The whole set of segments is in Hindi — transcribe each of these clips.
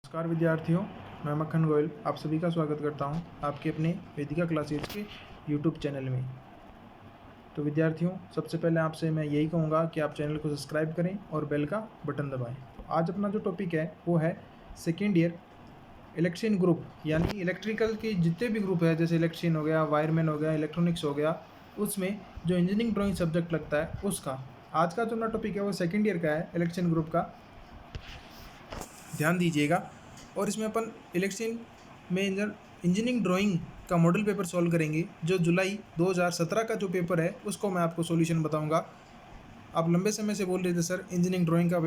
नमस्कार विद्यार्थियों, मैं मक्खन गोयल आप सभी का स्वागत करता हूं आपके अपने वेदिका क्लासेज के यूट्यूब चैनल में। तो विद्यार्थियों, सबसे पहले आपसे मैं यही कहूँगा कि आप चैनल को सब्सक्राइब करें और बेल का बटन दबाएं। तो आज अपना जो टॉपिक है वो है सेकेंड ईयर इलेक्ट्रिशियन ग्रुप, यानी इलेक्ट्रिकल के जितने भी ग्रुप है, जैसे इलेक्ट्रिशियन हो गया, वायरमैन हो गया, इलेक्ट्रॉनिक्स हो गया, उसमें जो इंजीनियरिंग ड्राइंग सब्जेक्ट लगता है उसका आज का जो अपना टॉपिक है वो सेकेंड ईयर का है, इलेक्ट्रिशियन ग्रुप का। ध्यान दीजिएगा। और इसमें अपन इलेक्ट्रिशियन में इंजीनियरिंग ड्राइंग का मॉडल पेपर सॉल्व करेंगे। जो जुलाई 2017 का जो पेपर है उसको मैं आपको सॉल्यूशन बताऊंगा। आप लंबे समय से बोल रहे थे सर इंजीनियरिंग ड्राइंग का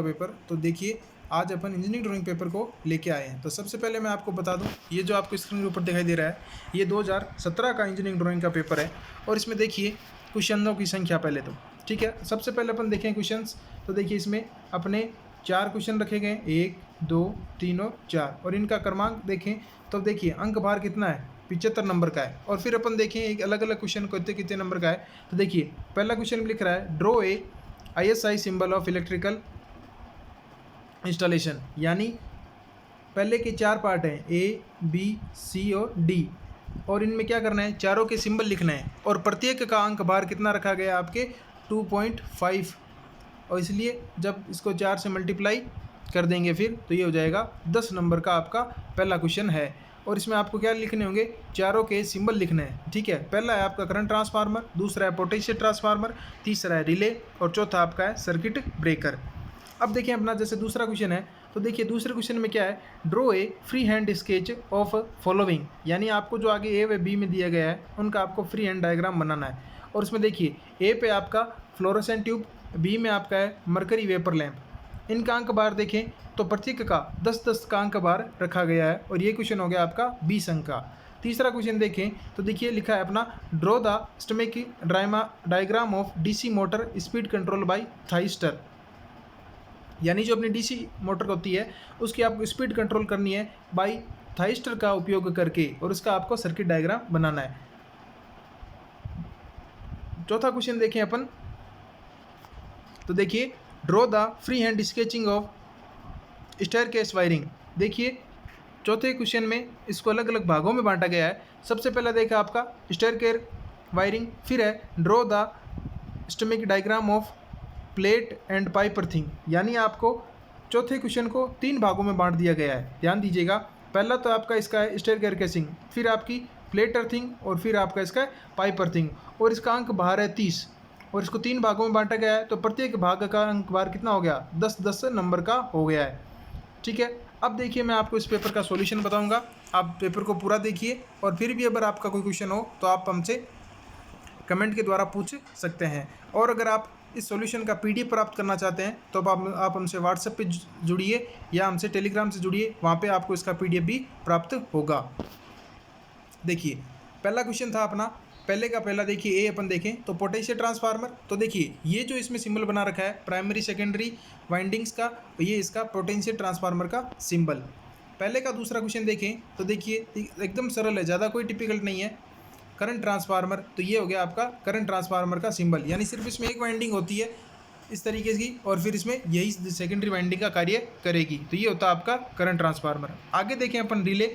पेपर, तो देखिए आज अपन इंजीनियरिंग ड्राइंग पेपर को लेके आए हैं। तो सबसे पहले मैं आपको बता दूं, ये जो आपको स्क्रीन के ऊपर दिखाई दे रहा है ये 2017 का इंजीनियरिंग ड्राइंग का पेपर है। और इसमें देखिए क्वेश्चनों की संख्या पहले तो ठीक है। सबसे पहले अपन देखें क्वेश्चंस, तो देखिए इसमें अपने 4 क्वेश्चन रखे गए, 1, 2, 3 और 4, और इनका क्रमांक देखें तो देखिए अंक भार कितना है, 75 नंबर का है। और फिर अपन देखें एक अलग अलग क्वेश्चन कितने कितने नंबर का है। तो देखिए पहला क्वेश्चन लिख रहा है draw a ISI symbol of electrical installation, यानी पहले के 4 पार्ट हैं A, B, C और D, और इनमें क्या करना है, चारों के सिंबल लिखना है। और प्रत्येक का अंक भार कितना रखा गया आपके 2.5, और इसलिए जब इसको 4 से मल्टीप्लाई कर देंगे फिर तो ये हो जाएगा 10 नंबर का आपका पहला क्वेश्चन है। और इसमें आपको क्या लिखने होंगे, चारों के सिंबल लिखने हैं। ठीक है, पहला है आपका करंट ट्रांसफार्मर, दूसरा है पोटेंशियल ट्रांसफार्मर, तीसरा है रिले और चौथा आपका है सर्किट ब्रेकर। अब देखिए अपना जैसे दूसरा क्वेश्चन है, तो देखिए दूसरे क्वेश्चन में क्या है, draw a free hand sketch of following, यानी आपको जो आगे ए व बी में दिया गया है उनका आपको फ्री हैंड डायग्राम बनाना है। और उसमें देखिए ए पे आपका फ्लोरोसेंट ट्यूब, बी में आपका है मरकरी वेपर लैंप। इनका अंक बार देखें तो प्रत्येक का 10-10 का अंक बार रखा गया है, और ये क्वेश्चन हो गया आपका 20 अंक का। तीसरा क्वेश्चन देखें तो देखिए लिखा है अपना draw the stomatic diagram of DC motor speed control by thyristor, यानी जो अपनी DC मोटर होती है उसकी आपको स्पीड कंट्रोल करनी है बाय थाइस्टर का उपयोग करके, और उसका आपको सर्किट डायग्राम बनाना है। चौथा क्वेश्चन देखें अपन, तो देखिए draw the free hand sketching of staircase wiring. देखिए चौथे क्वेश्चन में इसको अलग अलग भागों में बांटा गया है। सबसे पहला देखा आपका स्टेयरकेस वायरिंग, फिर है draw the stomatic diagram of plate and pipe earthing, यानी आपको चौथे क्वेश्चन को 3 भागों में बांट दिया गया है। ध्यान दीजिएगा, पहला तो आपका इसका है स्टेयरकेस केसिंग, फिर आपकी प्लेट अर्थिंग और फिर आपका इसका है पाइप अर्थिंग, और इसका अंक भार है 30, और इसको 3 भागों में बांटा गया है। तो प्रत्येक भाग का अंक भार कितना हो गया, 10-10 नंबर का हो गया है। ठीक है, अब देखिए मैं आपको इस पेपर का सॉल्यूशन बताऊंगा। आप पेपर को पूरा देखिए, और फिर भी अगर आपका कोई क्वेश्चन हो तो आप हमसे कमेंट के द्वारा पूछ सकते हैं। और अगर आप इस सॉल्यूशन का PDF प्राप्त करना चाहते हैं तो आप हमसे व्हाट्सएप पे जुड़िए या हमसे टेलीग्राम से जुड़िए, वहाँ पे आपको इसका PDF भी प्राप्त होगा। देखिए पहला क्वेश्चन था अपना, पहले का पहला देखिए ए अपन देखें तो पोटेंशियल ट्रांसफार्मर। तो देखिए ये जो इसमें सिंबल बना रखा है प्राइमरी सेकेंडरी वाइंडिंग्स का, ये इसका पोटेंशियल ट्रांसफार्मर का सिंबल। पहले का दूसरा क्वेश्चन देखें तो देखिए एकदम सरल है, ज़्यादा कोई टिपिकल नहीं है। करंट ट्रांसफार्मर, तो ये हो गया आपका करंट ट्रांसफार्मर का सिंबल, यानी सिर्फ इसमें एक वाइंडिंग होती है इस तरीके की, और फिर इसमें यही सेकेंडरी वाइंडिंग का कार्य करेगी। तो ये होता है आपका करंट ट्रांसफार्मर। आगे देखें अपन रिले,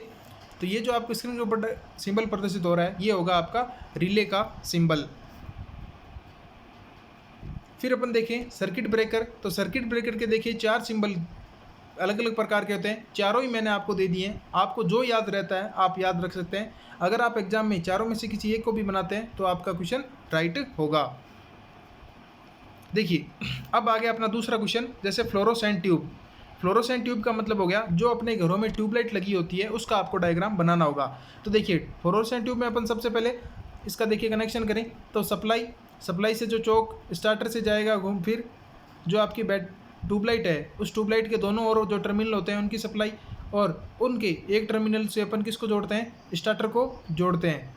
तो ये जो आपको स्क्रीन के ऊपर सिंबल प्रदर्शित हो रहा है ये होगा आपका रिले का सिंबल। फिर अपन देखें सर्किट ब्रेकर, तो सर्किट ब्रेकर के देखिए 4 सिंबल अलग अलग प्रकार के होते हैं, चारों ही मैंने आपको दे दिए हैं। आपको जो याद रहता है आप याद रख सकते हैं। अगर आप एग्जाम में चारों में से किसी एक को भी बनाते हैं तो आपका क्वेश्चन राइट होगा। देखिए अब आ गया अपना दूसरा क्वेश्चन, जैसे फ्लोरोसेंट ट्यूब। फ्लोरोसेंट ट्यूब का मतलब हो गया जो अपने घरों में ट्यूबलाइट लगी होती है उसका आपको डायग्राम बनाना होगा। तो देखिए फ्लोरोसेंट ट्यूब में अपन सबसे पहले इसका देखिए कनेक्शन करें तो सप्लाई से जो चौक स्टार्टर से जाएगा घूम, फिर जो आपकी ट्यूबलाइट है उस ट्यूबलाइट के दोनों ओर जो टर्मिनल होते हैं उनकी सप्लाई, और उनके एक टर्मिनल से अपन किसको जोड़ते हैं, स्टार्टर को जोड़ते हैं,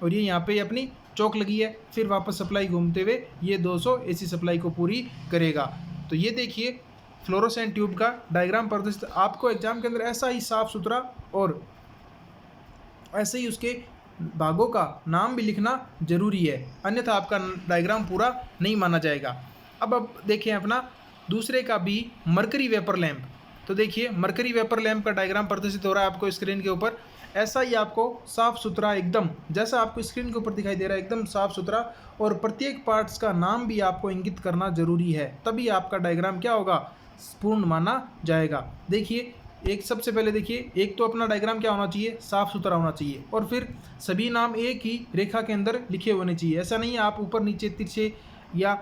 और ये यहाँ पे अपनी चौक लगी है। फिर वापस सप्लाई घूमते हुए ये 200 AC सप्लाई को पूरी करेगा। तो ये देखिए फ्लोरोसेंट ट्यूब का डायग्राम प्रदर्शित। आपको एग्जाम के अंदर ऐसा ही साफ सुथरा और ऐसे ही उसके भागों का नाम भी लिखना जरूरी है, अन्यथा आपका डायग्राम पूरा नहीं माना जाएगा। अब देखें अपना दूसरे का बी मरकरी वेपर लैंप। तो देखिए मरकरी वेपर लैंप का डायग्राम प्रदर्शित हो रहा है आपको स्क्रीन के ऊपर। ऐसा ही आपको साफ सुथरा एकदम जैसा आपको स्क्रीन के ऊपर दिखाई दे रहा है एकदम साफ सुथरा, और प्रत्येक पार्ट्स का नाम भी आपको इंगित करना जरूरी है, तभी आपका डायग्राम क्या होगा, पूर्ण माना जाएगा। देखिए एक सबसे पहले देखिए, एक तो अपना डायग्राम क्या होना चाहिए, साफ सुथरा होना चाहिए, और फिर सभी नाम एक ही रेखा के अंदर लिखे होने चाहिए। ऐसा नहीं है आप ऊपर नीचे तिरछे या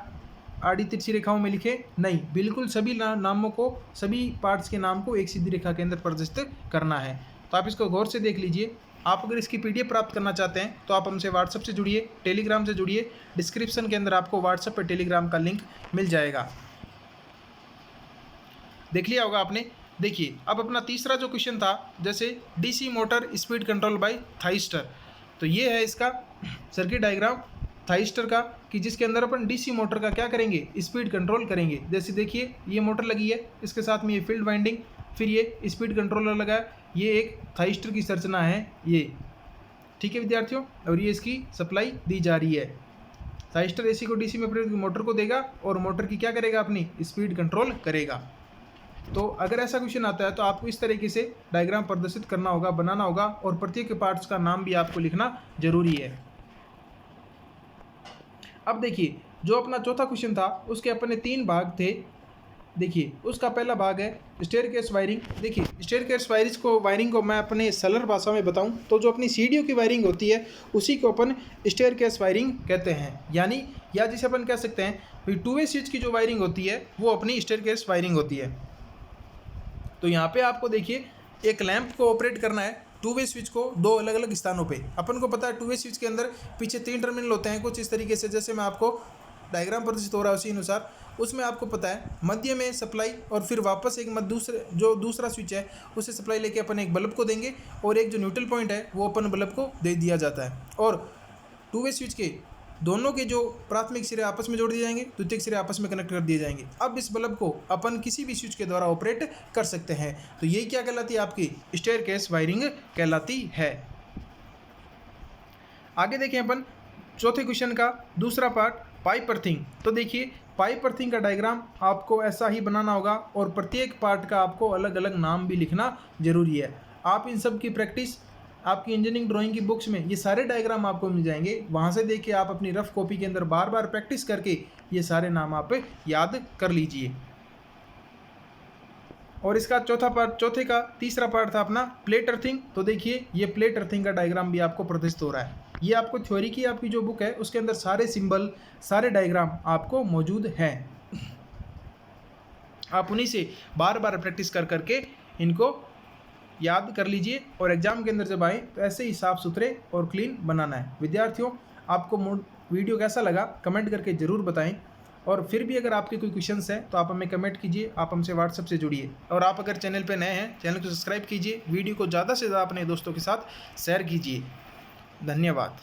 आड़ी तिरछी रेखाओं में लिखे, नहीं, बिल्कुल सभी नामों को, सभी पार्ट्स के नाम को एक सीधी रेखा के अंदर प्रदर्शित करना है। तो आप इसको गौर से देख लीजिए। आप अगर इसकी पीडीएफ प्राप्त करना चाहते हैं तो आप हमसे व्हाट्सएप से जुड़िए, टेलीग्राम से जुड़िए। डिस्क्रिप्शन के अंदर आपको व्हाट्सएप पर टेलीग्राम का लिंक मिल जाएगा। देख लिया होगा आपने। देखिए अब अपना तीसरा जो क्वेश्चन था, जैसे DC motor speed control by thyristor, तो ये है इसका सर्किट डायग्राम थाइस्टर का, कि जिसके अंदर अपन डीसी मोटर का क्या करेंगे, स्पीड कंट्रोल करेंगे। जैसे देखिए ये मोटर लगी है, इसके साथ में ये फील्ड वाइंडिंग, फिर ये स्पीड कंट्रोलर लगा है, ये एक थाइस्टर की संरचना है ये, ठीक है विद्यार्थियों, और ये इसकी सप्लाई दी जा रही है। थाइस्टर एसी को डीसी में मोटर को देगा और मोटर की क्या करेगा, अपनी स्पीड कंट्रोल करेगा। तो अगर ऐसा क्वेश्चन आता है तो आपको इस तरीके से डायग्राम प्रदर्शित करना होगा, बनाना होगा, और प्रत्येक पार्ट्स का नाम भी आपको लिखना जरूरी है। अब देखिए जो अपना चौथा क्वेश्चन था उसके अपने 3 भाग थे। देखिए उसका पहला भाग है स्टेयरकेस वायरिंग। देखिए स्टेयरकेस वायरिंग को मैं अपने सरल भाषा में बताऊं तो जो अपनी सीढ़ियों की वायरिंग होती है उसी को अपन स्टेयरकेस वायरिंग कहते हैं, यानी या जिसे अपन कह सकते हैं भाई 2 वे स्विच की जो वायरिंग होती है वो अपनी स्टेयरकेस वायरिंग होती है। तो यहाँ पे आपको देखिए एक लैंप को ऑपरेट करना है 2 वे स्विच को 2 अलग अलग स्थानों पे। अपन को पता है 2 वे स्विच के अंदर पीछे 3 टर्मिनल होते हैं कुछ इस तरीके से, जैसे मैं आपको डायग्राम प्रदर्शित हो रहा है उसी अनुसार। उसमें आपको पता है मध्य में सप्लाई, और फिर वापस एक दूसरा स्विच है उसे सप्लाई लेके अपन एक बल्ब को देंगे, और एक जो न्यूट्रल पॉइंट है वो अपन बल्ब को दे दिया जाता है। और 2 वे स्विच के दोनों के जो प्राथमिक सिरे आपस में जोड़ दिए जाएंगे, द्वितीयक सिरे आपस में कनेक्ट कर दिए जाएंगे। अब इस बल्ब को अपन किसी भी स्विच के द्वारा ऑपरेट कर सकते हैं। तो ये क्या कहलाती है, आपकी स्टेयरकेस वायरिंग कहलाती है। आगे देखें अपन चौथे क्वेश्चन का दूसरा पार्ट, पाइप अर्थिंग। तो देखिए पाइप अर्थिंग का डायग्राम आपको ऐसा ही बनाना होगा, और प्रत्येक पार्ट का आपको अलग अलग नाम भी लिखना जरूरी है। आप इन सब की प्रैक्टिस आपकी इंजीनियरिंग ड्राइंग की बुक्स में ये सारे डायग्राम आपको मिल जाएंगे, वहाँ से देख के आप अपनी रफ कॉपी के अंदर बार बार प्रैक्टिस करके ये सारे नाम आप याद कर लीजिए। और इसका चौथे का तीसरा पार्ट था अपना प्लेट अर्थिंग। तो देखिए ये प्लेट अर्थिंग का डायग्राम भी आपको प्रदर्शित हो रहा है। ये आपको थ्योरी की आपकी जो बुक है उसके अंदर सारे सिंबल, सारे डायग्राम आपको मौजूद हैं। आप उन्हीं से बार बार प्रैक्टिस कर करके इनको याद कर लीजिए, और एग्जाम के अंदर जब आए तो ऐसे ही साफ सुथरे और क्लीन बनाना है। विद्यार्थियों आपको वीडियो कैसा लगा कमेंट करके ज़रूर बताएं, और फिर भी अगर आपके कोई क्वेश्चंस हैं तो आप हमें कमेंट कीजिए, आप हमसे व्हाट्सएप से जुड़िए। और आप अगर चैनल पर नए हैं चैनल को सब्सक्राइब कीजिए, वीडियो को ज़्यादा से ज़्यादा अपने दोस्तों के साथ शेयर कीजिए। धन्यवाद।